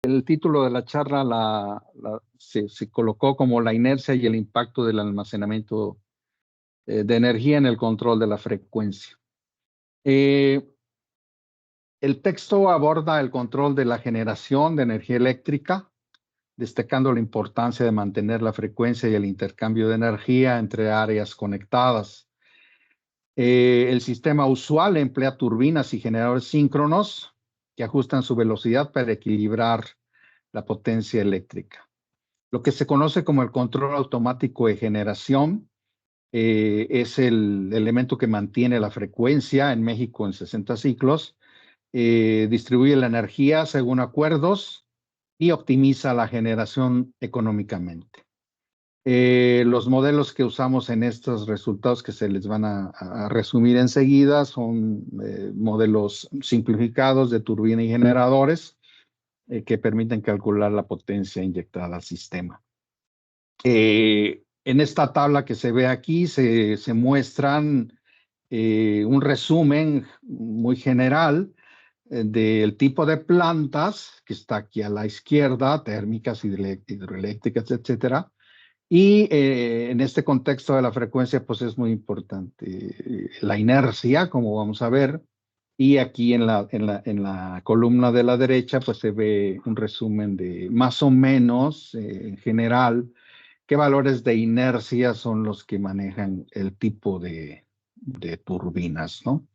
El título de la charla se colocó como la inercia y el impacto del almacenamiento de energía en el control de la frecuencia. El texto aborda el control de la generación de energía eléctrica, destacando la importancia de mantener la frecuencia y el intercambio de energía entre áreas conectadas. El sistema usual emplea turbinas y generadores síncronos que ajustan su velocidad para equilibrar la potencia eléctrica. Lo que se conoce como el control automático de generación es el elemento que mantiene la frecuencia en México en 60 ciclos, distribuye la energía según acuerdos y optimiza la generación económicamente. Los modelos que usamos en estos resultados que se les van a resumir enseguida son modelos simplificados de turbina y generadores que permiten calcular la potencia inyectada al sistema. En esta tabla que se ve aquí se muestran un resumen muy general del tipo de plantas que está aquí a la izquierda, térmicas, hidroeléctricas, etcétera. Y en este contexto de la frecuencia, pues es muy importante la inercia, como vamos a ver. Y aquí en la columna de la derecha, pues se ve un resumen de más o menos, en general, qué valores de inercia son los que manejan el tipo de turbinas, ¿no?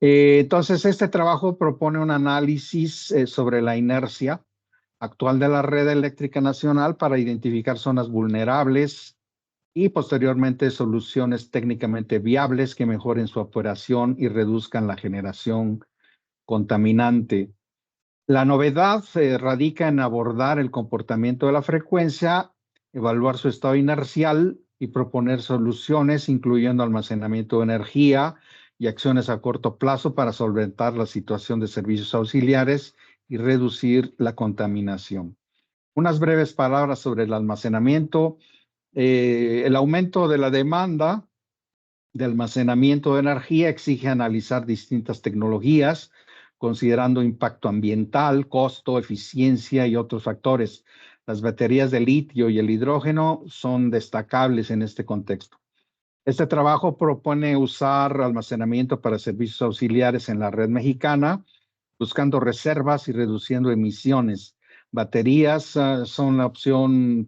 Entonces, este trabajo propone un análisis sobre la inercia actual de la red eléctrica nacional para identificar zonas vulnerables y posteriormente soluciones técnicamente viables que mejoren su operación y reduzcan la generación contaminante. La novedad radica en abordar el comportamiento de la frecuencia, evaluar su estado inercial y proponer soluciones, incluyendo almacenamiento de energía y acciones a corto plazo para solventar la situación de servicios auxiliares y reducir la contaminación. Unas breves palabras sobre el almacenamiento. El aumento de la demanda de almacenamiento de energía exige analizar distintas tecnologías, considerando impacto ambiental, costo, eficiencia y otros factores. Las baterías de litio y el hidrógeno son destacables en este contexto. Este trabajo propone usar almacenamiento para servicios auxiliares en la red mexicana, buscando reservas y reduciendo emisiones. Baterías son una opción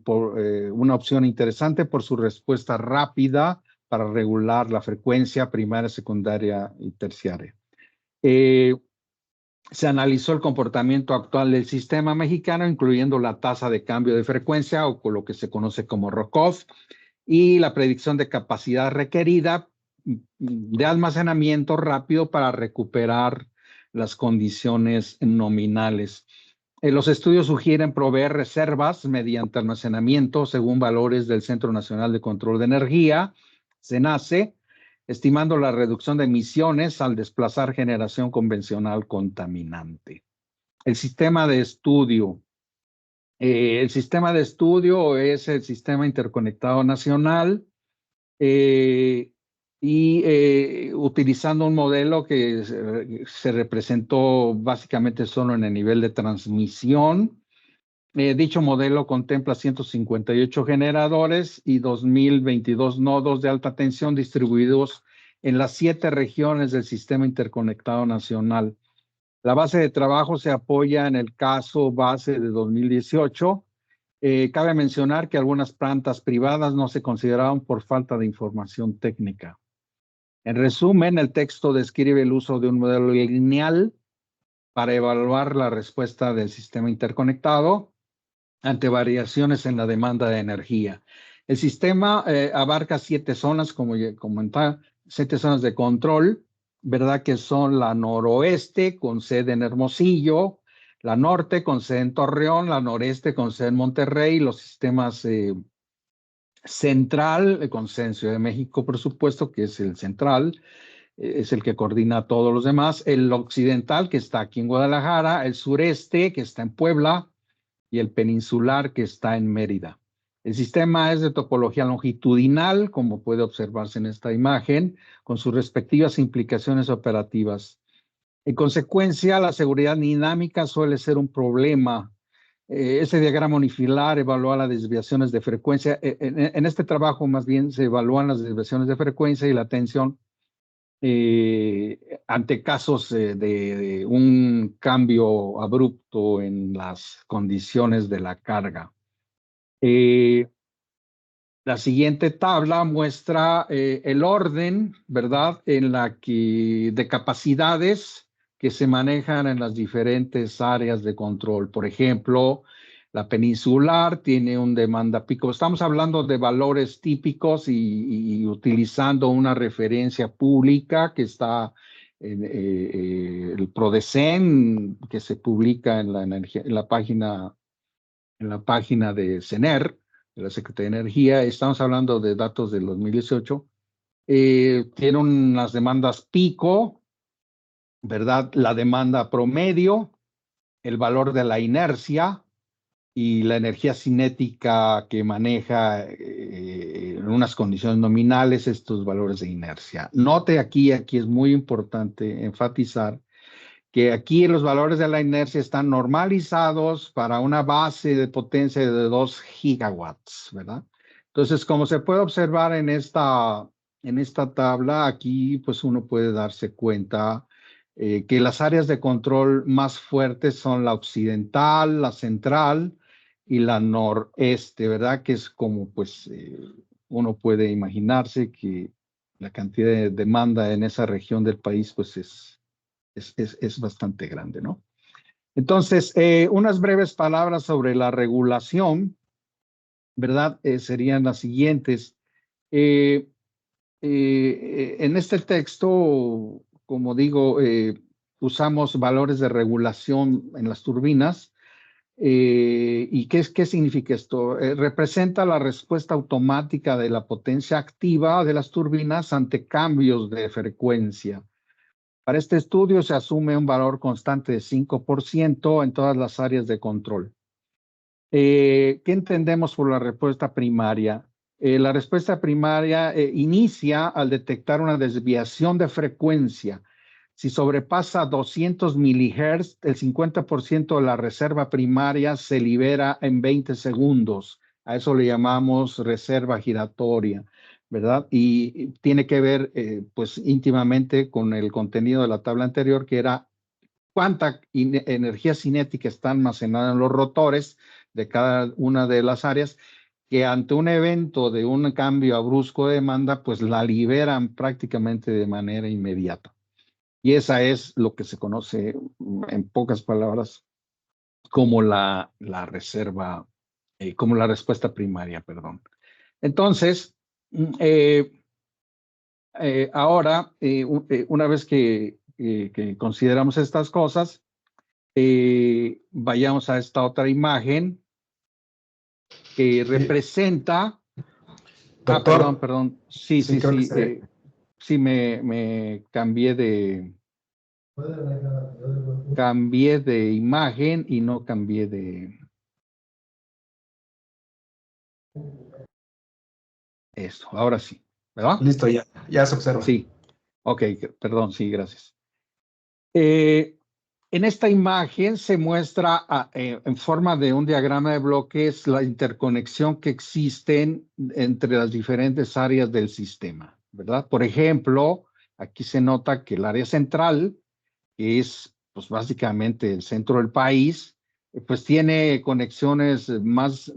interesante por su respuesta rápida para regular la frecuencia primaria, secundaria y terciaria. Se analizó el comportamiento actual del sistema mexicano, incluyendo la tasa de cambio de frecuencia o con lo que se conoce como ROCOF, y la predicción de capacidad requerida de almacenamiento rápido para recuperar las condiciones nominales. Los estudios sugieren proveer reservas mediante almacenamiento según valores del Centro Nacional de Control de Energía, CENACE, estimando la reducción de emisiones al desplazar generación convencional contaminante. El sistema de estudio. El sistema de estudio es el Sistema Interconectado Nacional utilizando un modelo que se representó básicamente solo en el nivel de transmisión. Dicho modelo contempla 158 generadores y 2.022 nodos de alta tensión distribuidos en las 7 regiones del Sistema Interconectado Nacional. La base de trabajo se apoya en el caso base de 2018. Cabe mencionar que algunas plantas privadas no se consideraban por falta de información técnica. En resumen, el texto describe el uso de un modelo lineal para evaluar la respuesta del sistema interconectado ante variaciones en la demanda de energía. El sistema abarca 7 zonas, como ya comentaba, 7 zonas de control, ¿verdad? Que son la noroeste, con sede en Hermosillo, la norte, con sede en Torreón, la noreste, con sede en Monterrey, los sistemas central, con sede en Ciudad de México, por supuesto, que es el central, es el que coordina a todos los demás, el occidental, que está aquí en Guadalajara, el sureste, que está en Puebla, y el peninsular, que está en Mérida. El sistema es de topología longitudinal, como puede observarse en esta imagen, con sus respectivas implicaciones operativas. En consecuencia, la seguridad dinámica suele ser un problema Ese diagrama unifilar evalúa las desviaciones de frecuencia. En este trabajo más bien se evalúan las desviaciones de frecuencia y la tensión ante casos de un cambio abrupto en las condiciones de la carga. La siguiente tabla muestra el orden, ¿verdad?, en la que de capacidades que se manejan en las diferentes áreas de control. Por ejemplo, la peninsular tiene un demanda pico. Estamos hablando de valores típicos y utilizando una referencia pública que está en el PRODECEN, que se publica en la página de CENER, de la Secretaría de Energía. Estamos hablando de datos del 2018. Tiene unas demandas pico, ¿verdad? La demanda promedio, el valor de la inercia y la energía cinética que maneja en unas condiciones nominales estos valores de inercia. Note aquí es muy importante enfatizar que aquí los valores de la inercia están normalizados para una base de potencia de 2 gigawatts, ¿verdad? Entonces, como se puede observar en esta tabla, aquí pues uno puede darse cuenta que las áreas de control más fuertes son la occidental, la central y la noreste, ¿verdad? Que es como pues uno puede imaginarse que la cantidad de demanda en esa región del país pues es bastante grande, ¿no? Entonces, unas breves palabras sobre la regulación, ¿verdad? Serían las siguientes. En este texto, como digo, usamos valores de regulación en las turbinas. ¿Y qué significa esto? Representa la respuesta automática de la potencia activa de las turbinas ante cambios de frecuencia. Para este estudio se asume un valor constante de 5% en todas las áreas de control. ¿Qué entendemos por la respuesta primaria? La respuesta primaria inicia al detectar una desviación de frecuencia. Si sobrepasa 200 milihertz, el 50% de la reserva primaria se libera en 20 segundos. A eso le llamamos reserva giratoria, ¿verdad? Y tiene que ver, pues, íntimamente con el contenido de la tabla anterior, que era cuánta energía cinética está almacenada en los rotores de cada una de las áreas, que ante un evento de un cambio brusco de demanda, pues la liberan prácticamente de manera inmediata. Y esa es lo que se conoce, en pocas palabras, como la reserva, como la respuesta primaria, perdón. Entonces, ahora, una vez que consideramos estas cosas, vayamos a esta otra imagen que representa. Doctor, Perdón. Sí, sí, creo que sí, me cambié de imagen y no cambié de esto. Ahora sí, ¿verdad? listo, ya se observa. Sí. Ok, perdón, sí, gracias. En esta imagen se muestra en forma de un diagrama de bloques la interconexión que existen entre las diferentes áreas del sistema, ¿verdad? Por ejemplo, aquí se nota que el área central, que es pues básicamente el centro del país, pues tiene conexiones más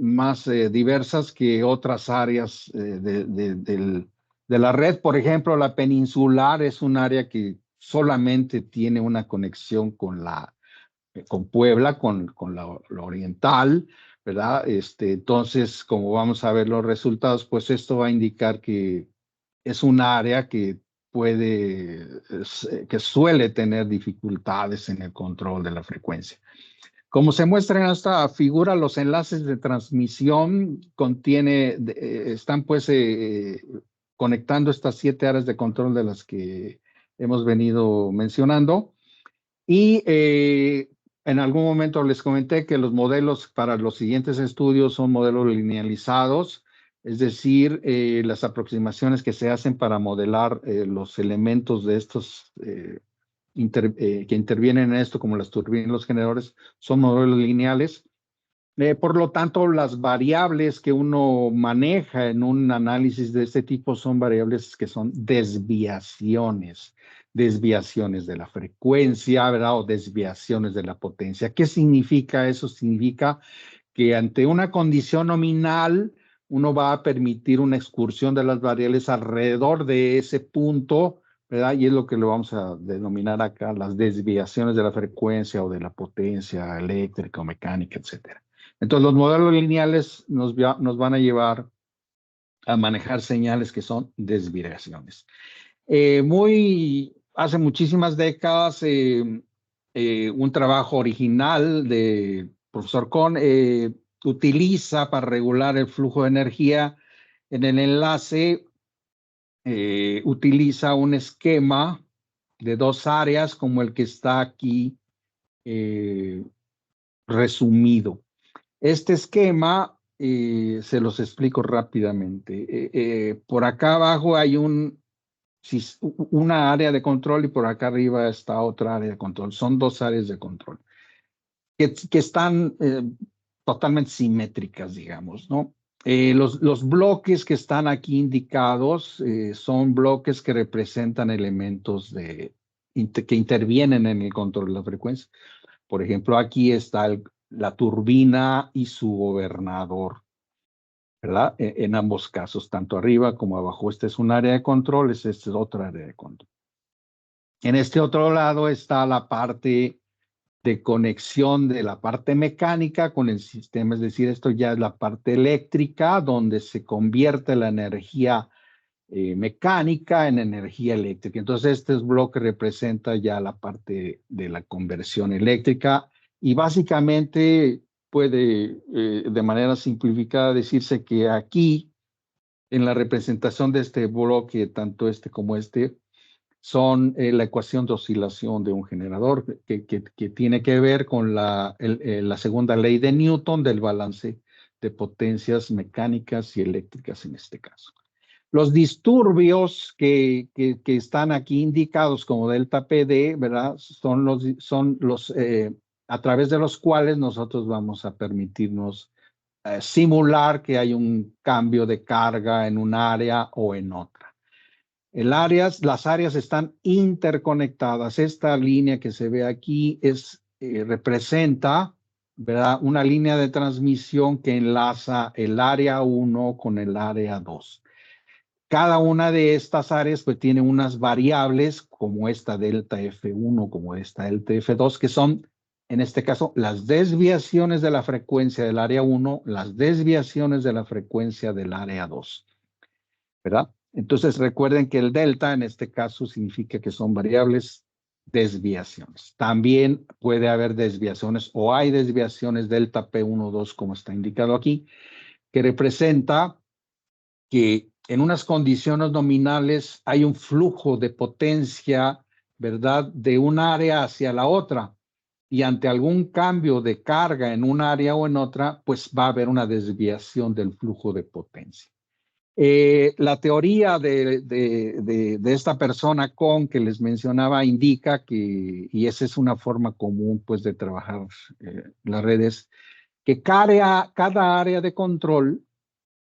diversas que otras áreas de la red. Por ejemplo, la peninsular es un área que solamente tiene una conexión con Puebla, con la oriental, ¿verdad? Entonces, como vamos a ver los resultados, pues esto va a indicar que es un área que que suele tener dificultades en el control de la frecuencia. Como se muestra en esta figura, los enlaces de transmisión están pues conectando estas 7 áreas de control de las que hemos venido mencionando. Y en algún momento les comenté que los modelos para los siguientes estudios son modelos linealizados, es decir, las aproximaciones que se hacen para modelar los elementos de estos que intervienen en esto, como las turbinas y los generadores, son modelos lineales. Por lo tanto, las variables que uno maneja en un análisis de este tipo son variables que son desviaciones de la frecuencia, ¿verdad? O desviaciones de la potencia. ¿Qué significa eso? Significa que ante una condición nominal, uno va a permitir una excursión de las variables alrededor de ese punto, ¿verdad? Y es lo que lo vamos a denominar acá, las desviaciones de la frecuencia o de la potencia eléctrica o mecánica, etcétera. Entonces, los modelos lineales nos van a llevar a manejar señales que son desviaciones. Hace muchísimas décadas, un trabajo original de profesor Kohn utiliza para regular el flujo de energía en el enlace, utiliza un esquema de dos áreas como el que está aquí resumido. Este esquema se los explico rápidamente. Por acá abajo hay una área de control y por acá arriba está otra área de control. Son dos áreas de control que están totalmente simétricas, digamos, ¿no? Los bloques que están aquí indicados son bloques que representan elementos que intervienen en el control de la frecuencia. Por ejemplo, aquí está la turbina y su gobernador, ¿verdad? En ambos casos, tanto arriba como abajo. Este es un área de control, esta es otra área de control. En este otro lado está la parte de conexión de la parte mecánica con el sistema, es decir, esto ya es la parte eléctrica, donde se convierte la energía mecánica en energía eléctrica. Entonces, este bloque representa ya la parte de la conversión eléctrica y básicamente puede, de manera simplificada, decirse que aquí, en la representación de este bloque, tanto este como este, son la ecuación de oscilación de un generador que tiene que ver con la segunda ley de Newton del balance de potencias mecánicas y eléctricas en este caso. Los disturbios que están aquí indicados como delta PD, ¿verdad? Son los a través de los cuales nosotros vamos a permitirnos simular que hay un cambio de carga en un área o en otra. Las áreas están interconectadas. Esta línea que se ve aquí representa, ¿verdad?, una línea de transmisión que enlaza el área 1 con el área 2. Cada una de estas áreas pues tiene unas variables como esta delta F1, como esta delta F2, que son, en este caso, las desviaciones de la frecuencia del área 1, las desviaciones de la frecuencia del área 2, ¿verdad? Entonces recuerden que el delta en este caso significa que son variables desviaciones. También puede haber desviaciones o hay desviaciones delta P12 como está indicado aquí, que representa que en unas condiciones nominales hay un flujo de potencia, ¿verdad?, de un área hacia la otra. Y ante algún cambio de carga en un área o en otra, pues va a haber una desviación del flujo de potencia. La teoría de esta persona que les mencionaba indica que, y esa es una forma común pues de trabajar las redes, que cada área de control,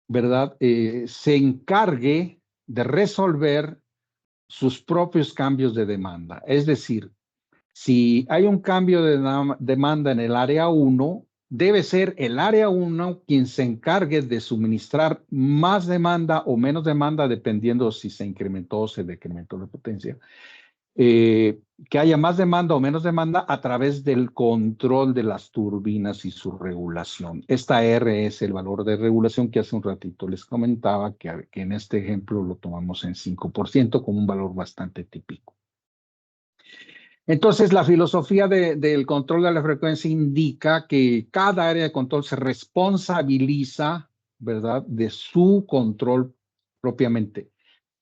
¿verdad?, se encargue de resolver sus propios cambios de demanda. Es decir, si hay un cambio de demanda en el área 1, debe ser el área 1 quien se encargue de suministrar más demanda o menos demanda, dependiendo si se incrementó o se decrementó la potencia. Que haya más demanda o menos demanda a través del control de las turbinas y su regulación. Esta R es el valor de regulación que hace un ratito les comentaba, que en este ejemplo lo tomamos en 5% como un valor bastante típico. Entonces, la filosofía del control de la frecuencia indica que cada área de control se responsabiliza, ¿verdad?, de su control propiamente.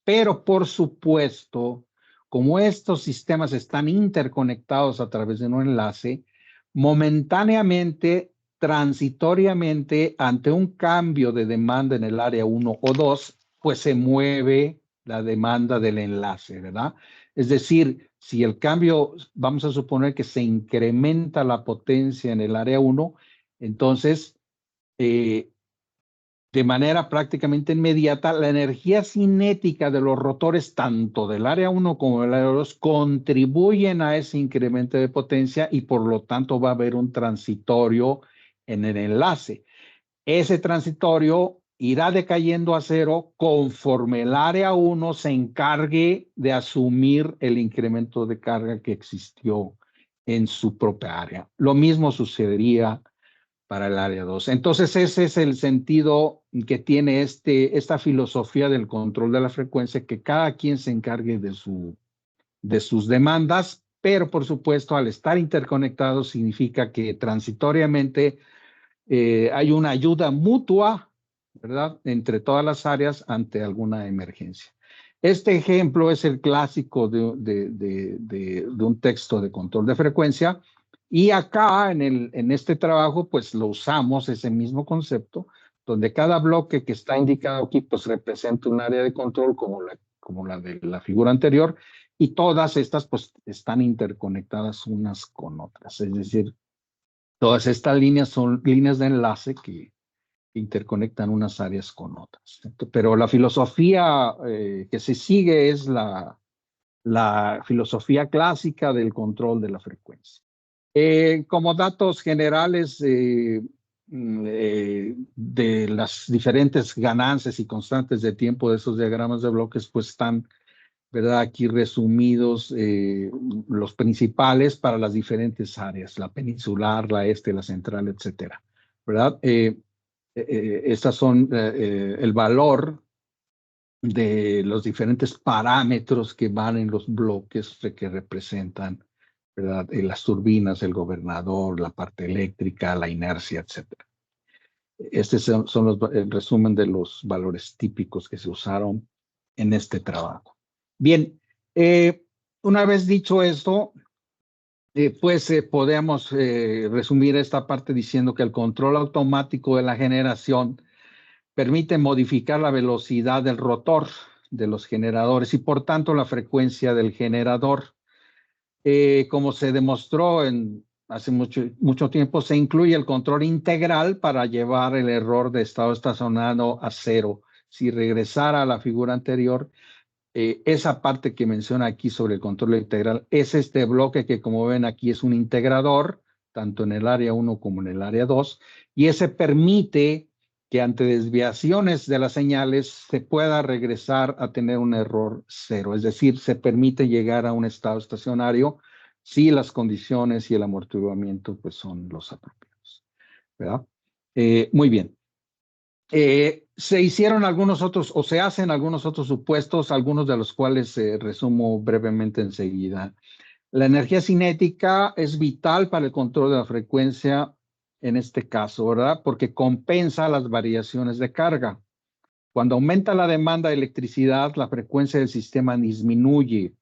Pero, por supuesto, como estos sistemas están interconectados a través de un enlace, momentáneamente, transitoriamente, ante un cambio de demanda en el área 1 o 2, pues se mueve la demanda del enlace, ¿verdad? Es decir, si el cambio, vamos a suponer que se incrementa la potencia en el área 1, entonces de manera prácticamente inmediata, la energía cinética de los rotores, tanto del área 1 como del área 2, contribuyen a ese incremento de potencia y por lo tanto va a haber un transitorio en el enlace. Ese transitorio irá decayendo a cero conforme el área 1 se encargue de asumir el incremento de carga que existió en su propia área. Lo mismo sucedería para el área 2. Entonces, ese es el sentido que tiene esta filosofía del control de la frecuencia, que cada quien se encargue de sus demandas, pero por supuesto, al estar interconectados significa que transitoriamente hay una ayuda mutua, ¿verdad?, entre todas las áreas ante alguna emergencia. Este ejemplo es el clásico de un texto de control de frecuencia. Y acá, en este trabajo, pues lo usamos, ese mismo concepto, donde cada bloque que está indicado aquí, pues representa un área de control como la de la figura anterior, y todas estas, pues, están interconectadas unas con otras. Es decir, todas estas líneas son líneas de enlace que interconectan unas áreas con otras. Pero la filosofía que se sigue es la filosofía clásica del control de la frecuencia. Como datos generales de las diferentes ganancias y constantes de tiempo de esos diagramas de bloques, pues están, ¿verdad?, aquí resumidos los principales para las diferentes áreas, la peninsular, la este, la central, etcétera, ¿verdad? Estas son el valor de los diferentes parámetros que van en los bloques que representan, ¿verdad?, las turbinas, el gobernador, la parte eléctrica, la inercia, etcétera. Estos son el resumen de los valores típicos que se usaron en este trabajo. Bien, una vez dicho esto, pues podemos resumir esta parte diciendo que el control automático de la generación permite modificar la velocidad del rotor de los generadores y por tanto la frecuencia del generador. Como se demostró hace mucho tiempo, se incluye el control integral para llevar el error de estado estacionario a cero. Si regresara a la figura anterior, esa parte que menciona aquí sobre el control integral es este bloque que, como ven aquí, es un integrador, tanto en el área 1 como en el área 2, y ese permite que ante desviaciones de las señales se pueda regresar a tener un error cero. Es decir, se permite llegar a un estado estacionario si las condiciones y el amortiguamiento pues, son los apropiados, ¿verdad? Muy bien. Se hicieron algunos otros, o se hacen algunos otros supuestos, algunos de los cuales resumo brevemente enseguida. La energía cinética es vital para el control de la frecuencia en este caso, ¿verdad? Porque compensa las variaciones de carga. Cuando aumenta la demanda de electricidad, la frecuencia del sistema disminuye.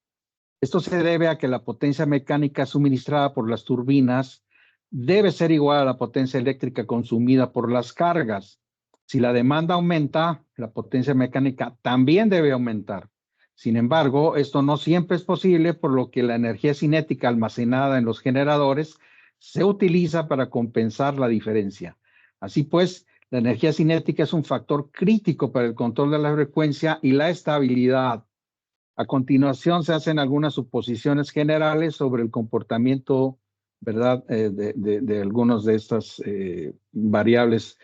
Esto se debe a que la potencia mecánica suministrada por las turbinas debe ser igual a la potencia eléctrica consumida por las cargas. Si la demanda aumenta, la potencia mecánica también debe aumentar. Sin embargo, esto no siempre es posible, por lo que la energía cinética almacenada en los generadores se utiliza para compensar la diferencia. Así pues, la energía cinética es un factor crítico para el control de la frecuencia y la estabilidad. A continuación, se hacen algunas suposiciones generales sobre el comportamiento, ¿verdad?, de algunas de estas variables.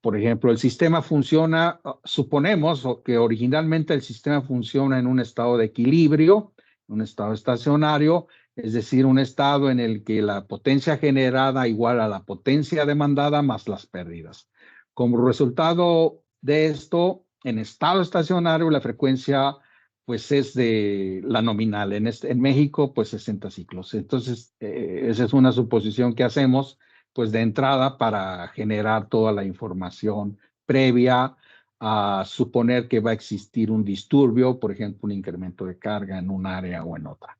Por ejemplo, el sistema funciona, suponemos que originalmente el sistema funciona en un estado de equilibrio, un estado estacionario, es decir, un estado en el que la potencia generada igual a la potencia demandada más las pérdidas. Como resultado de esto, en estado estacionario, la frecuencia pues es de la nominal. En México, pues 60 ciclos. Entonces, esa es una suposición que hacemos, pues de entrada para generar toda la información previa a suponer que va a existir un disturbio, por ejemplo, un incremento de carga en un área o en otra.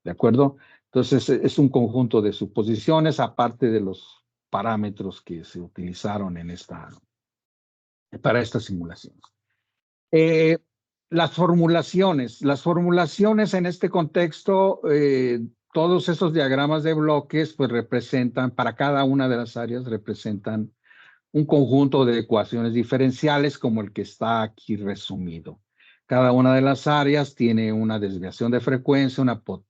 ¿De acuerdo? Entonces, es un conjunto de suposiciones, aparte de los parámetros que se utilizaron para esta simulación. Las formulaciones en este contexto, todos esos diagramas de bloques, pues representan, para cada una de las áreas, representan un conjunto de ecuaciones diferenciales como el que está aquí resumido. Cada una de las áreas tiene una desviación de frecuencia,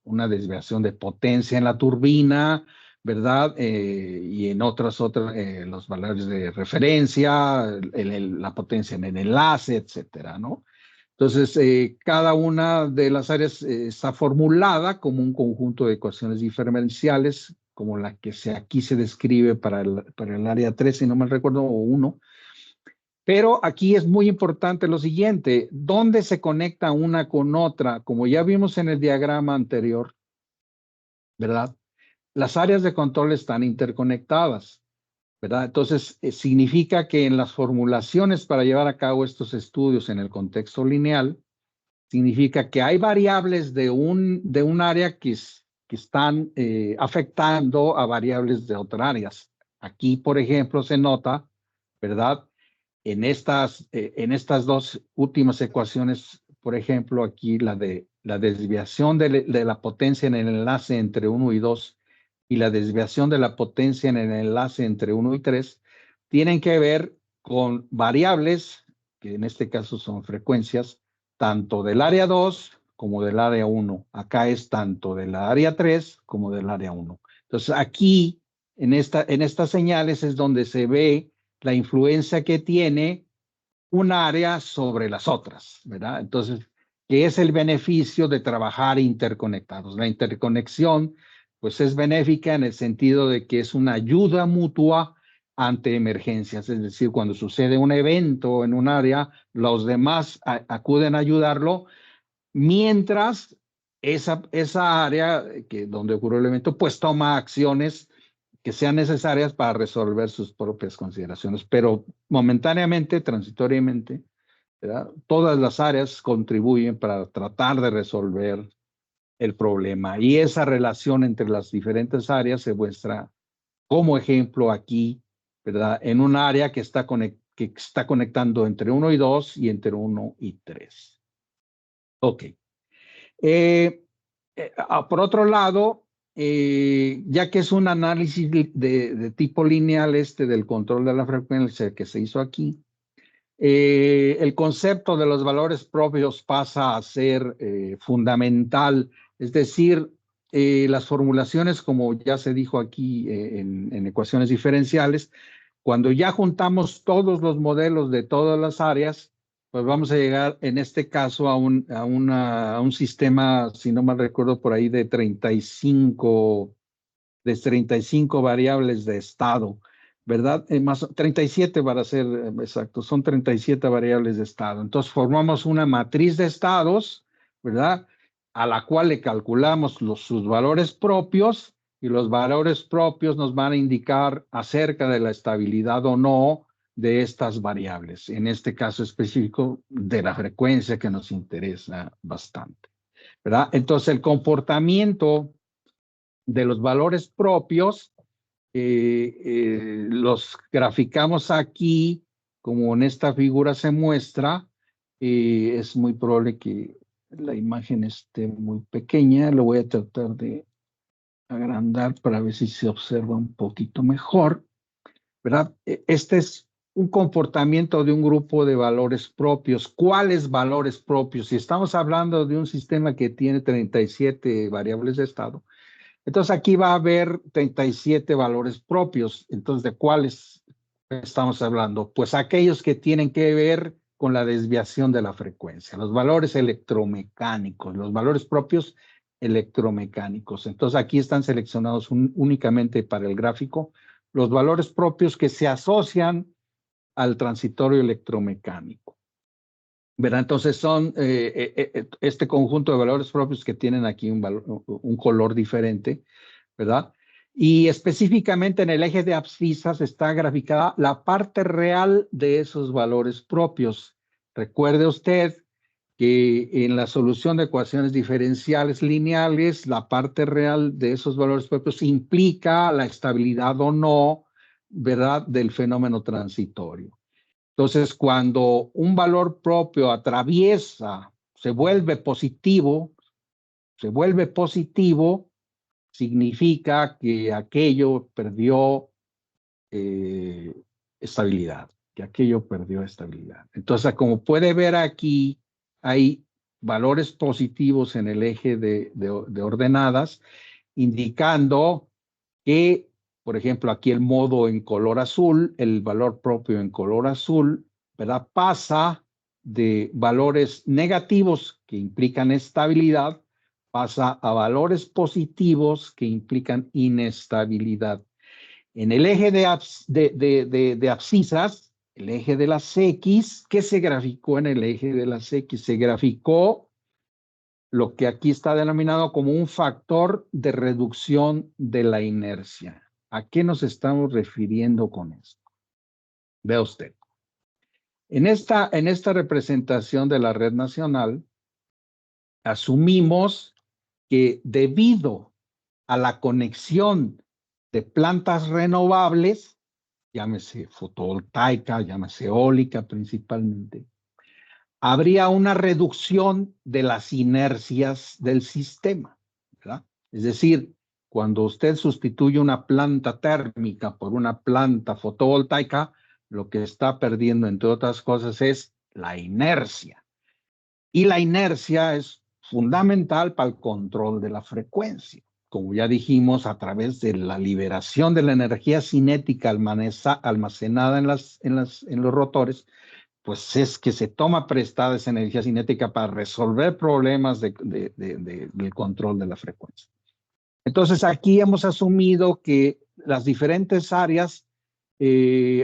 una desviación de potencia en la turbina, ¿verdad? Y en otras los valores de referencia, la potencia en el enlace, etcétera, ¿no? Entonces, cada una de las áreas está formulada como un conjunto de ecuaciones diferenciales, como la que aquí se describe para el área 3, si no me recuerdo, o 1. Pero aquí es muy importante lo siguiente, ¿dónde se conecta una con otra? Como ya vimos en el diagrama anterior, ¿verdad? Las áreas de control están interconectadas, ¿verdad? Entonces, significa que en las formulaciones para llevar a cabo estos estudios en el contexto lineal, significa que hay variables de un área que están afectando a variables de otras áreas. Aquí, por ejemplo, se nota, ¿verdad? En estas dos últimas ecuaciones, por ejemplo, aquí la desviación de la potencia en el enlace entre 1 y 2 y la desviación de la potencia en el enlace entre 1 y 3 tienen que ver con variables, que en este caso son frecuencias, tanto del área 2 como del área 1. Acá es tanto del área 3 como del área 1. Entonces aquí, en estas señales es donde se ve la influencia que tiene un área sobre las otras, ¿verdad? Entonces, ¿qué es el beneficio de trabajar interconectados? La interconexión, pues es benéfica en el sentido de que es una ayuda mutua ante emergencias, es decir, cuando sucede un evento en un área, los demás acuden a ayudarlo, mientras esa área donde ocurrió el evento, pues toma acciones que sean necesarias para resolver sus propias consideraciones, pero momentáneamente, transitoriamente, ¿verdad? Todas las áreas contribuyen para tratar de resolver el problema y esa relación entre las diferentes áreas se muestra como ejemplo aquí, ¿verdad? En un área que está conectando entre 1 y 2 y entre 1 y 3. Ok. Por otro lado, ya que es un análisis de tipo lineal del control de la frecuencia que se hizo aquí, el concepto de los valores propios pasa a ser fundamental, es decir, las formulaciones, como ya se dijo aquí en ecuaciones diferenciales, cuando ya juntamos todos los modelos de todas las áreas, pues vamos a llegar en este caso a un sistema, si no mal recuerdo, por ahí de 35 variables de estado, ¿verdad? Más 37 para ser exactos, son 37 variables de estado. Entonces formamos una matriz de estados, ¿verdad? A la cual le calculamos sus valores propios y los valores propios nos van a indicar acerca de la estabilidad o no de estas variables, en este caso específico de la frecuencia que nos interesa bastante, ¿verdad? Entonces el comportamiento de los valores propios los graficamos aquí, como en esta figura se muestra. Es muy probable que la imagen esté muy pequeña. Lo voy a tratar de agrandar para ver si se observa un poquito mejor, ¿verdad? Este es un comportamiento de un grupo de valores propios. ¿Cuáles valores propios? Si estamos hablando de un sistema que tiene 37 variables de estado, entonces aquí va a haber 37 valores propios. Entonces, ¿de cuáles estamos hablando? Pues aquellos que tienen que ver con la desviación de la frecuencia, los valores electromecánicos, los valores propios electromecánicos. Entonces aquí están seleccionados únicamente para el gráfico los valores propios que se asocian al transitorio electromecánico, ¿verdad? Entonces son este conjunto de valores propios que tienen aquí un color diferente, ¿verdad? Y específicamente en el eje de abscisas está graficada la parte real de esos valores propios. Recuerde usted que en la solución de ecuaciones diferenciales lineales, la parte real de esos valores propios implica la estabilidad o no, ¿verdad?, del fenómeno transitorio. Entonces, cuando un valor propio atraviesa, se vuelve positivo, significa que aquello perdió estabilidad, que aquello perdió estabilidad. Entonces, como puede ver aquí, hay valores positivos en el eje de ordenadas, indicando que, por ejemplo, aquí el modo en color azul, el valor propio en color azul, ¿verdad? Pasa de valores negativos que implican estabilidad, pasa a valores positivos que implican inestabilidad. En el eje de abscisas, el eje de las X, ¿qué se graficó en el eje de las X? Se graficó lo que aquí está denominado como un factor de reducción de la inercia. ¿A qué nos estamos refiriendo con esto? Vea usted. En esta representación de la red nacional, asumimos que debido a la conexión de plantas renovables, llámese fotovoltaica, llámese eólica principalmente, habría una reducción de las inercias del sistema, ¿verdad? Es decir, cuando usted sustituye una planta térmica por una planta fotovoltaica, lo que está perdiendo, entre otras cosas, es la inercia. Y la inercia es fundamental para el control de la frecuencia. Como ya dijimos, a través de la liberación de la energía cinética almacenada en los rotores, pues es que se toma prestada esa energía cinética para resolver problemas del control de la frecuencia. Entonces, aquí hemos asumido que las diferentes áreas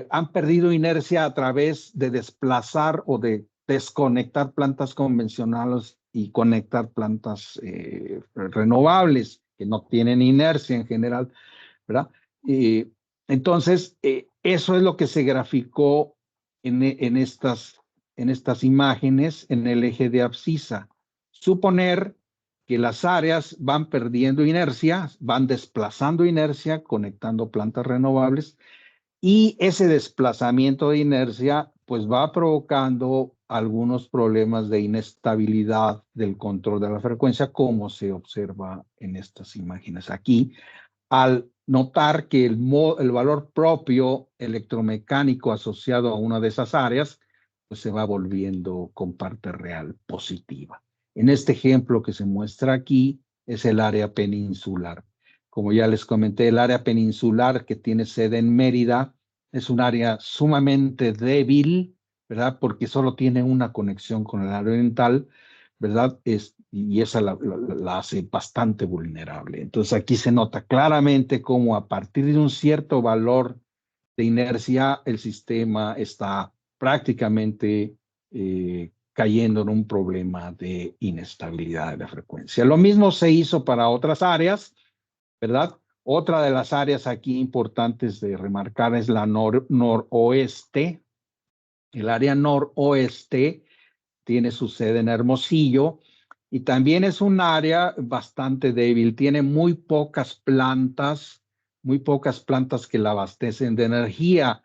han perdido inercia a través de desplazar o de desconectar plantas convencionales y conectar plantas renovables que no tienen inercia en general, ¿verdad? Entonces, eso es lo que se graficó en estas imágenes en el eje de abscisa. Suponer que las áreas van perdiendo inercia, van desplazando inercia, conectando plantas renovables, y ese desplazamiento de inercia pues va provocando algunos problemas de inestabilidad del control de la frecuencia, como se observa en estas imágenes aquí, al notar que el valor propio electromecánico asociado a una de esas áreas pues se va volviendo con parte real positiva. En este ejemplo que se muestra aquí es el área peninsular. Como ya les comenté, el área peninsular que tiene sede en Mérida es un área sumamente débil, ¿verdad? Porque solo tiene una conexión con el área oriental, ¿verdad? Y esa la hace bastante vulnerable. Entonces aquí se nota claramente cómo a partir de un cierto valor de inercia, el sistema está prácticamente cayendo en un problema de inestabilidad de la frecuencia. Lo mismo se hizo para otras áreas, ¿verdad? Otra de las áreas aquí importantes de remarcar es la noroeste. El área noroeste tiene su sede en Hermosillo y también es un área bastante débil. Tiene muy pocas plantas que la abastecen de energía.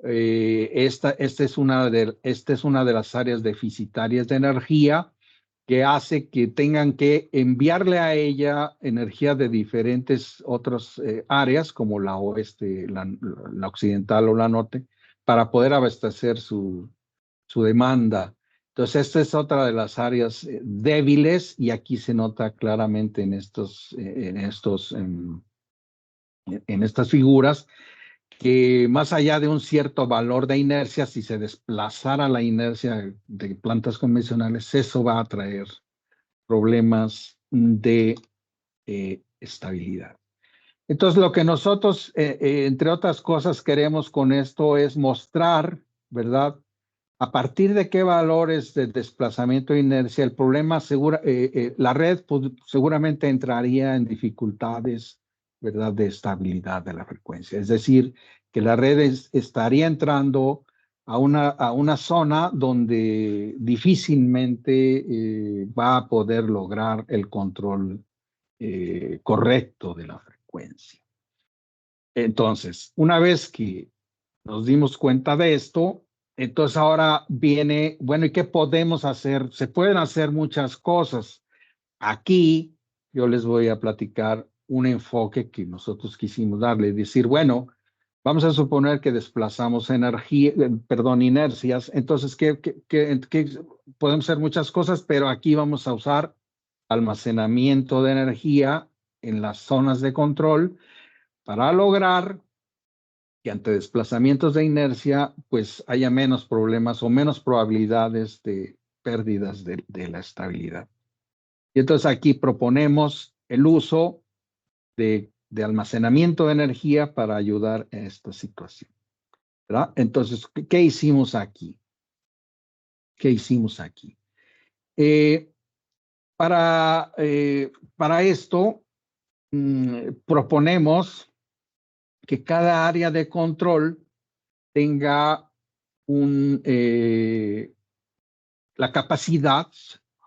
Esta es una de las áreas deficitarias de energía que hace que tengan que enviarle a ella energía de diferentes otras áreas, como la oeste, la occidental o la norte, para poder abastecer su demanda. Entonces, esta es otra de las áreas débiles y aquí se nota claramente en estas figuras que más allá de un cierto valor de inercia, si se desplazara la inercia de plantas convencionales, eso va a traer problemas de estabilidad. Entonces, lo que nosotros, entre otras cosas, queremos con esto es mostrar, ¿verdad?, a partir de qué valores de desplazamiento de inercia el problema la red seguramente entraría en dificultades, ¿verdad?, de estabilidad de la frecuencia. Es decir, que la red estaría entrando a una zona donde difícilmente va a poder lograr el control correcto de la frecuencia. Entonces, una vez que nos dimos cuenta de esto, entonces ahora viene, bueno, ¿y qué podemos hacer? Se pueden hacer muchas cosas. Aquí yo les voy a platicar un enfoque que nosotros quisimos darle, decir, bueno, Vamos a suponer que desplazamos inercias. Entonces, podemos hacer muchas cosas, pero aquí vamos a usar almacenamiento de energía en las zonas de control para lograr que ante desplazamientos de inercia, pues haya menos problemas o menos probabilidades de pérdidas de la estabilidad. Y entonces aquí proponemos el uso de almacenamiento de energía para ayudar en esta situación, ¿verdad? Entonces, ¿qué hicimos aquí? ¿Qué hicimos aquí? Para esto, proponemos que cada área de control tenga la capacidad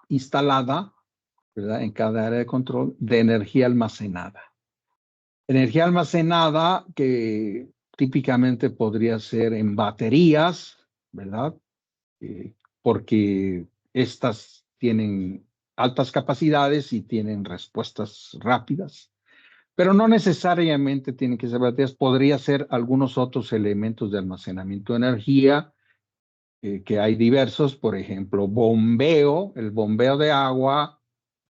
instalada, ¿verdad? En cada área de control de energía almacenada. Energía almacenada que típicamente podría ser en baterías, ¿verdad? Porque estas tienen altas capacidades y tienen respuestas rápidas, pero no necesariamente tienen que ser baterías, podría ser algunos otros elementos de almacenamiento de energía, que hay diversos, por ejemplo, bombeo. El bombeo de agua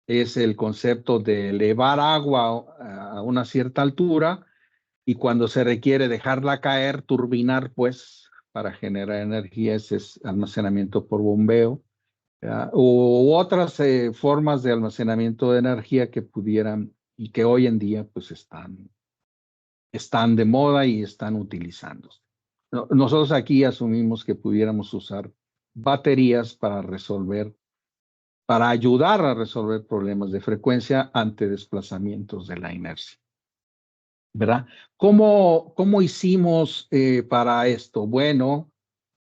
es el concepto de elevar agua a una cierta altura y cuando se requiere dejarla caer, turbinar, pues, para generar energía. Ese es almacenamiento por bombeo. U otras formas de almacenamiento de energía que pudieran y que hoy en día pues están de moda y están utilizándose. Nosotros aquí asumimos que pudiéramos usar baterías para ayudar a resolver problemas de frecuencia ante desplazamientos de la inercia, ¿verdad? ¿Cómo hicimos para esto? Bueno,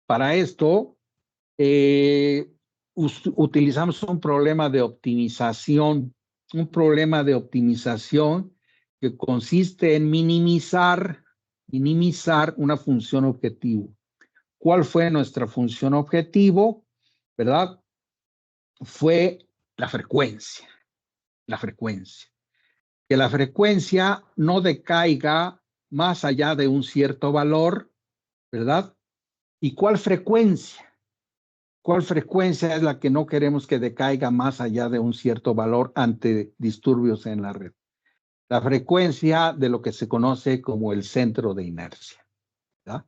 para esto utilizamos un problema de optimización que consiste en minimizar una función objetivo. ¿Cuál fue nuestra función objetivo? ¿Verdad? Fue la frecuencia. Que la frecuencia no decaiga más allá de un cierto valor, ¿verdad? ¿Y cuál frecuencia? ¿Cuál frecuencia es la que no queremos que decaiga más allá de un cierto valor ante disturbios en la red? La frecuencia de lo que se conoce como el centro de inercia, ¿verdad?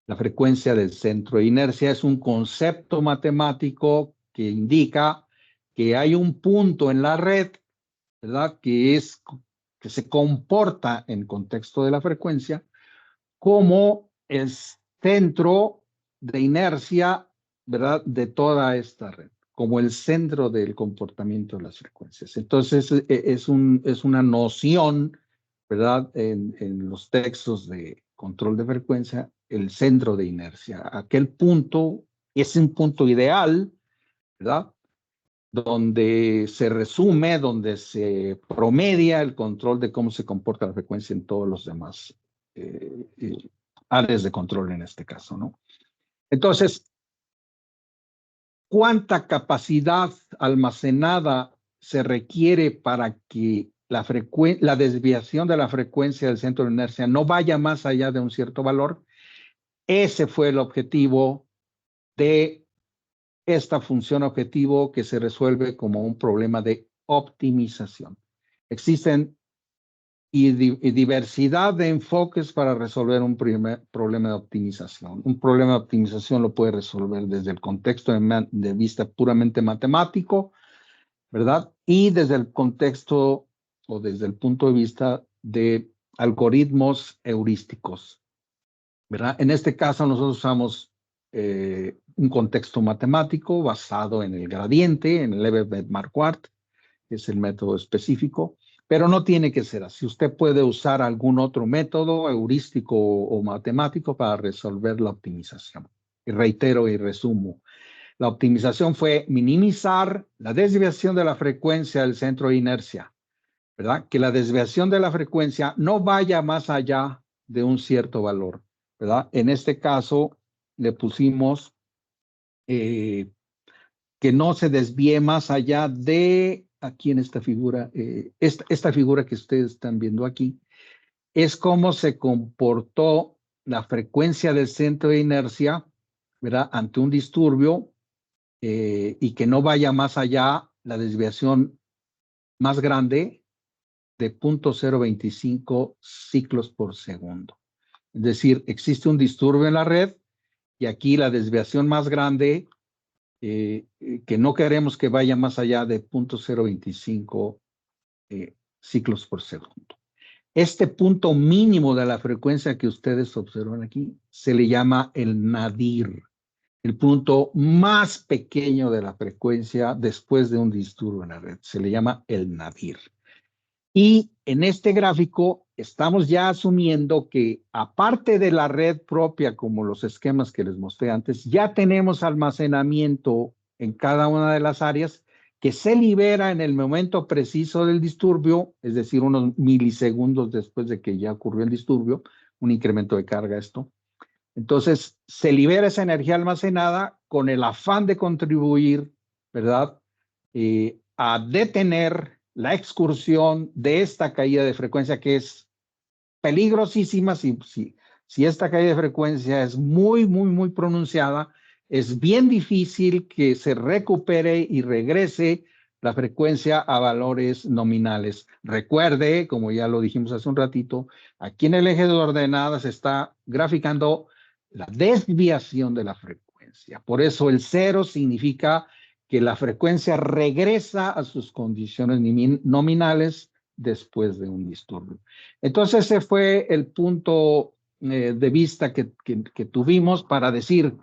La frecuencia del centro de inercia es un concepto matemático que indica que hay un punto en la red, ¿verdad? Que se comporta en contexto de la frecuencia como el centro de inercia, ¿verdad? De toda esta red, como el centro del comportamiento de las frecuencias. Entonces, es una noción, ¿verdad? En los textos de control de frecuencia, el centro de inercia. Aquel punto es un punto ideal, ¿verdad? Donde se resume, donde se promedia el control de cómo se comporta la frecuencia en todos los demás áreas de control en este caso, ¿no? Entonces, ¿cuánta capacidad almacenada se requiere para que la desviación de la frecuencia del centro de inercia no vaya más allá de un cierto valor? Ese fue el objetivo de esta función objetivo que se resuelve como un problema de optimización. Existen diversidad de enfoques para resolver un problema de optimización. Un problema de optimización lo puede resolver desde el contexto de vista puramente matemático, ¿verdad? Y desde el contexto o desde el punto de vista de algoritmos heurísticos, ¿verdad? En este caso nosotros usamos un contexto matemático basado en el gradiente, en el Lebesgue-Marquardt, que es el método específico, pero no tiene que ser así. Usted puede usar algún otro método heurístico o matemático para resolver la optimización. Y reitero y resumo. La optimización fue minimizar la desviación de la frecuencia del centro de inercia, ¿verdad? Que la desviación de la frecuencia no vaya más allá de un cierto valor, ¿verdad? En este caso le pusimos que no se desvíe más allá de, aquí en esta figura, esta figura que ustedes están viendo aquí, es cómo se comportó la frecuencia del centro de inercia, ¿verdad? Ante un disturbio y que no vaya más allá la desviación más grande de 0.025 ciclos por segundo. Es decir, existe un disturbio en la red y aquí la desviación más grande que no queremos que vaya más allá de 0.025 ciclos por segundo. Este punto mínimo de la frecuencia que ustedes observan aquí se le llama el nadir, el punto más pequeño de la frecuencia después de un disturbio en la red. Se le llama el nadir. Y en este gráfico estamos ya asumiendo que aparte de la red propia, como los esquemas que les mostré antes, ya tenemos almacenamiento en cada una de las áreas que se libera en el momento preciso del disturbio, es decir, unos milisegundos después de que ya ocurrió el disturbio, un incremento de carga esto. Entonces, se libera esa energía almacenada con el afán de contribuir, ¿verdad? A detener la excursión de esta caída de frecuencia que es peligrosísima. Si esta caída de frecuencia es muy pronunciada, es bien difícil que se recupere y regrese la frecuencia a valores nominales. Recuerde, como ya lo dijimos hace un ratito, aquí en el eje de ordenadas está graficando la desviación de la frecuencia. Por eso el 0 significa que la frecuencia regresa a sus condiciones nominales después de un disturbio. Entonces ese fue el punto de vista que tuvimos para decir,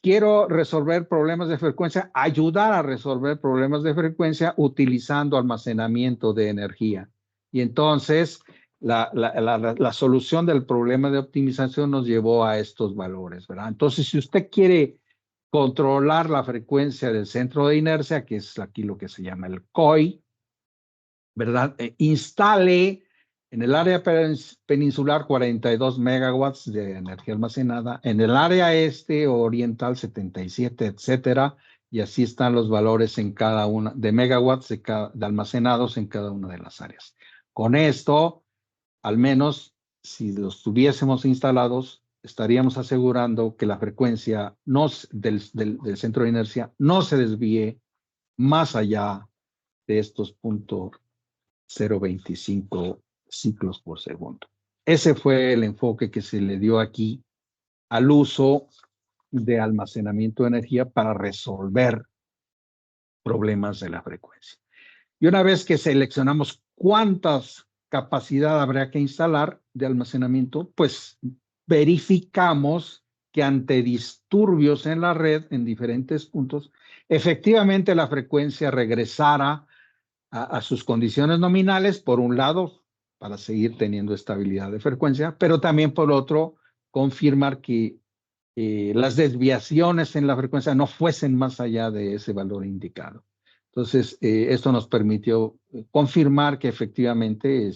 quiero resolver problemas de frecuencia, ayudar a resolver problemas de frecuencia utilizando almacenamiento de energía. Y entonces la solución del problema de optimización nos llevó a estos valores, ¿verdad? Entonces, si usted quiere controlar la frecuencia del centro de inercia, que es aquí lo que se llama el COI, ¿verdad? Instale en el área peninsular 42 megawatts de energía almacenada, en el área este o oriental 77, etcétera, y así están los valores en cada una de megawatts de almacenados en cada una de las áreas. Con esto, al menos si los tuviésemos instalados, estaríamos asegurando que la frecuencia del centro de inercia no se desvíe más allá de estos 0.025 ciclos por segundo. Ese fue el enfoque que se le dio aquí al uso de almacenamiento de energía para resolver problemas de la frecuencia. Y una vez que seleccionamos cuántas capacidad habría que instalar de almacenamiento, pues verificamos que ante disturbios en la red en diferentes puntos, efectivamente la frecuencia regresara a sus condiciones nominales, por un lado, para seguir teniendo estabilidad de frecuencia, pero también por otro, confirmar que las desviaciones en la frecuencia no fuesen más allá de ese valor indicado. Entonces, esto nos permitió confirmar que efectivamente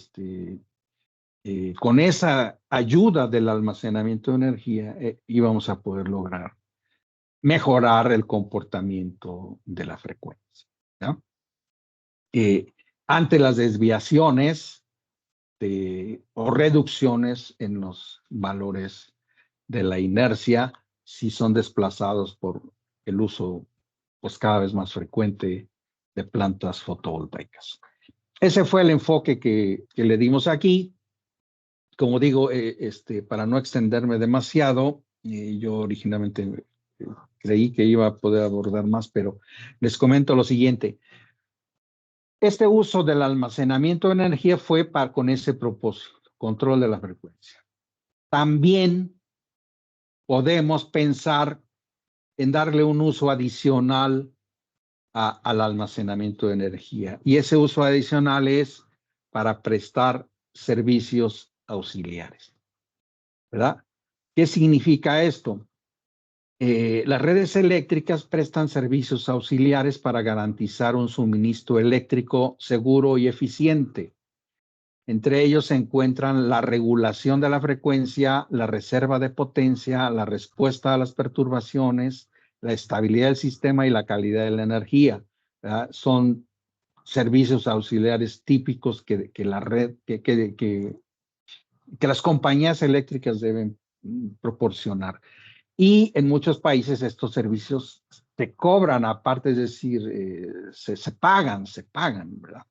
con esa ayuda del almacenamiento de energía íbamos a poder lograr mejorar el comportamiento de la frecuencia, ¿no? Ante las desviaciones o reducciones en los valores de la inercia, si son desplazados por el uso pues cada vez más frecuente de plantas fotovoltaicas. Ese fue el enfoque que le dimos aquí. Como digo, para no extenderme demasiado, yo originalmente creí que iba a poder abordar más, pero les comento lo siguiente. Este uso del almacenamiento de energía fue con ese propósito, control de la frecuencia. También podemos pensar en darle un uso adicional al almacenamiento de energía. Y ese uso adicional es para prestar servicios auxiliares, ¿verdad? ¿Qué significa esto? Las redes eléctricas prestan servicios auxiliares para garantizar un suministro eléctrico seguro y eficiente. Entre ellos se encuentran la regulación de la frecuencia, la reserva de potencia, la respuesta a las perturbaciones, la estabilidad del sistema y la calidad de la energía. ¿Verdad? Son servicios auxiliares típicos que la red, que que las compañías eléctricas deben proporcionar. Y en muchos países estos servicios se cobran aparte, es decir, se pagan, ¿verdad?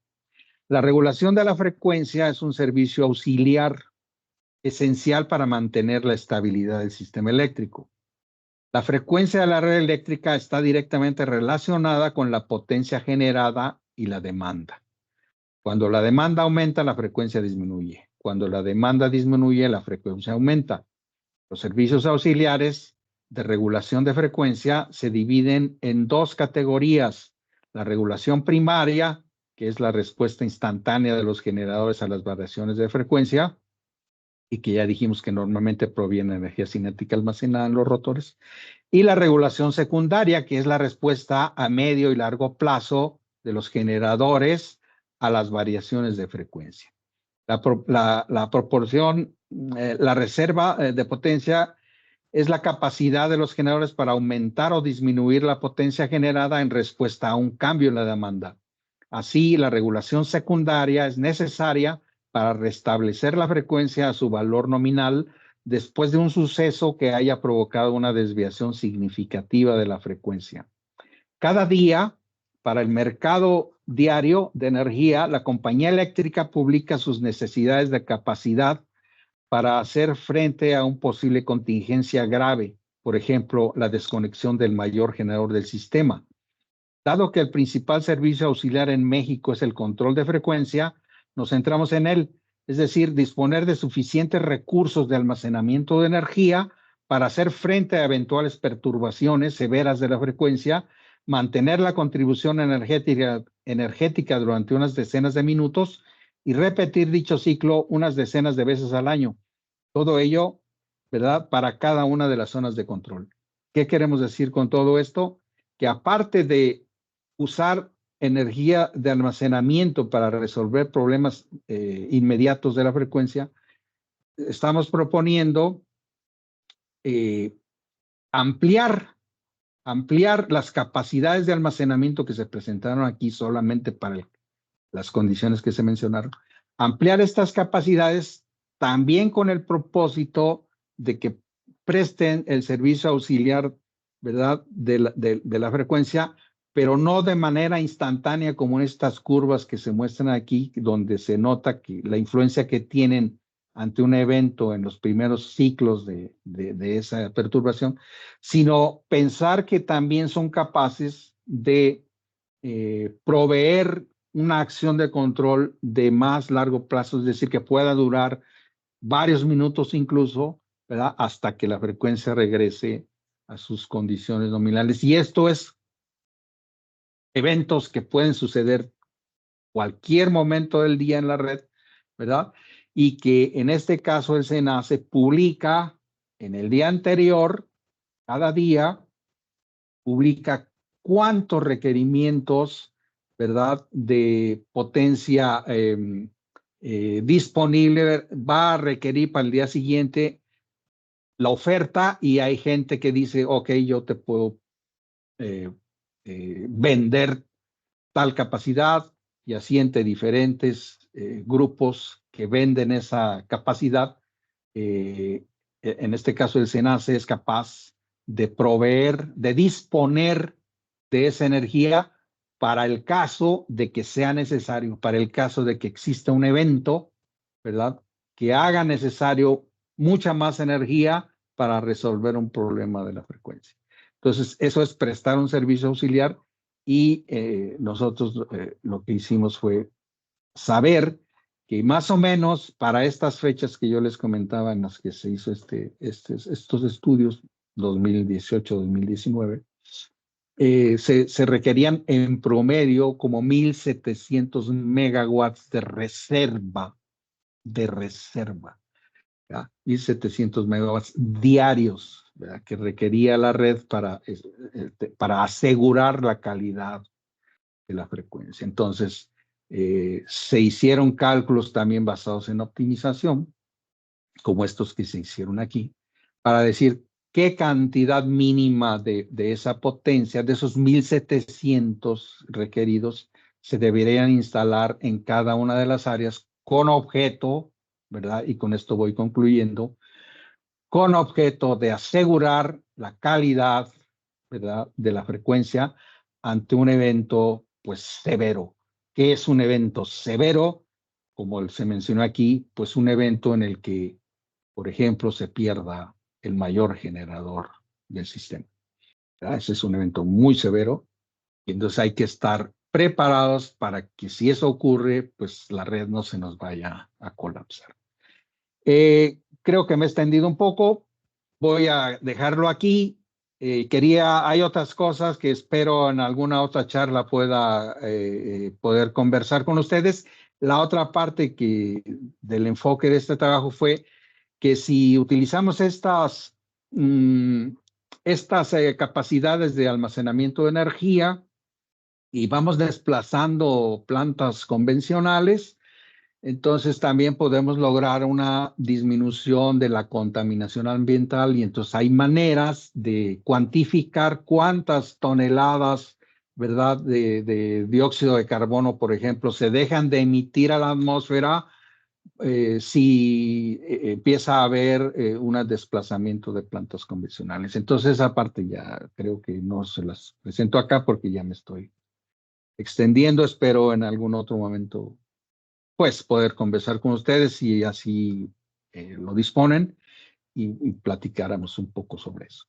La regulación de la frecuencia es un servicio auxiliar esencial para mantener la estabilidad del sistema eléctrico. La frecuencia de la red eléctrica está directamente relacionada con la potencia generada y la demanda. Cuando la demanda aumenta, la frecuencia disminuye. Cuando la demanda disminuye, la frecuencia aumenta. Los servicios auxiliares de regulación de frecuencia se dividen en dos categorías. La regulación primaria, que es la respuesta instantánea de los generadores a las variaciones de frecuencia, y que ya dijimos que normalmente proviene de energía cinética almacenada en los rotores, y la regulación secundaria, que es la respuesta a medio y largo plazo de los generadores a las variaciones de frecuencia. La proporción, la reserva de potencia es la capacidad de los generadores para aumentar o disminuir la potencia generada en respuesta a un cambio en la demanda. Así, la regulación secundaria es necesaria para restablecer la frecuencia a su valor nominal después de un suceso que haya provocado una desviación significativa de la frecuencia. Cada día, para el mercado diario de energía, la compañía eléctrica publica sus necesidades de capacidad para hacer frente a una posible contingencia grave, por ejemplo, la desconexión del mayor generador del sistema. Dado que el principal servicio auxiliar en México es el control de frecuencia, nos centramos en él, es decir, disponer de suficientes recursos de almacenamiento de energía para hacer frente a eventuales perturbaciones severas de la frecuencia, mantener la contribución energética durante unas decenas de minutos y repetir dicho ciclo unas decenas de veces al año. Todo ello, ¿verdad?, para cada una de las zonas de control. ¿Qué queremos decir con todo esto? Que aparte de usar energía de almacenamiento para resolver problemas inmediatos de la frecuencia, estamos proponiendo ampliar las capacidades de almacenamiento que se presentaron aquí solamente para las condiciones que se mencionaron, ampliar estas capacidades también con el propósito de que presten el servicio auxiliar, ¿verdad?, de la frecuencia, pero no de manera instantánea como en estas curvas que se muestran aquí, donde se nota que la influencia que tienen ante un evento en los primeros ciclos de esa perturbación, sino pensar que también son capaces de proveer una acción de control de más largo plazo, es decir, que pueda durar varios minutos incluso, ¿verdad?, hasta que la frecuencia regrese a sus condiciones nominales. Y esto es eventos que pueden suceder cualquier momento del día en la red, ¿verdad? Y que en este caso el SENACE publica en el día anterior, cada día, publica cuántos requerimientos, ¿verdad?, de potencia disponible va a requerir para el día siguiente la oferta, y hay gente que dice, ok, yo te puedo vender tal capacidad, y así entre diferentes grupos que venden esa capacidad. En este caso el SENACE es capaz de proveer, de disponer de esa energía para el caso de que sea necesario, para el caso de que exista un evento, ¿verdad?, que haga necesario mucha más energía para resolver un problema de la frecuencia. Entonces, eso es prestar un servicio auxiliar, y nosotros lo que hicimos fue saber que más o menos para estas fechas que yo les comentaba en las que se hizo estos estudios, 2018-2019, se requerían en promedio como 1,700 megawatts de reserva, ¿verdad? 1,700 megawatts diarios, ¿verdad?, que requería la red para asegurar la calidad de la frecuencia. Entonces, se hicieron cálculos también basados en optimización, como estos que se hicieron aquí, para decir qué cantidad mínima de esa potencia, de esos 1,700 requeridos, se deberían instalar en cada una de las áreas con objeto ¿verdad? Y con esto voy concluyendo, con objeto de asegurar la calidad, ¿verdad?, de la frecuencia ante un evento, pues, severo. ¿Qué es un evento severo? Como se mencionó aquí, pues un evento en el que, por ejemplo, se pierda el mayor generador del sistema, ¿verdad? Ese es un evento muy severo y entonces hay que estar preparados para que si eso ocurre, pues la red no se nos vaya a colapsar. Creo que me he extendido un poco. Voy a dejarlo aquí. Hay otras cosas que espero en alguna otra charla pueda poder conversar con ustedes. La otra parte del enfoque de este trabajo fue que si utilizamos estas capacidades de almacenamiento de energía y vamos desplazando plantas convencionales, entonces también podemos lograr una disminución de la contaminación ambiental y entonces hay maneras de cuantificar cuántas toneladas, ¿verdad?, de dióxido de carbono, por ejemplo, se dejan de emitir a la atmósfera si empieza a haber un desplazamiento de plantas convencionales. Entonces esa parte ya creo que no se las presento acá porque ya me estoy extendiendo. Espero en algún otro momento pues poder conversar con ustedes si así lo disponen y platicáramos un poco sobre eso.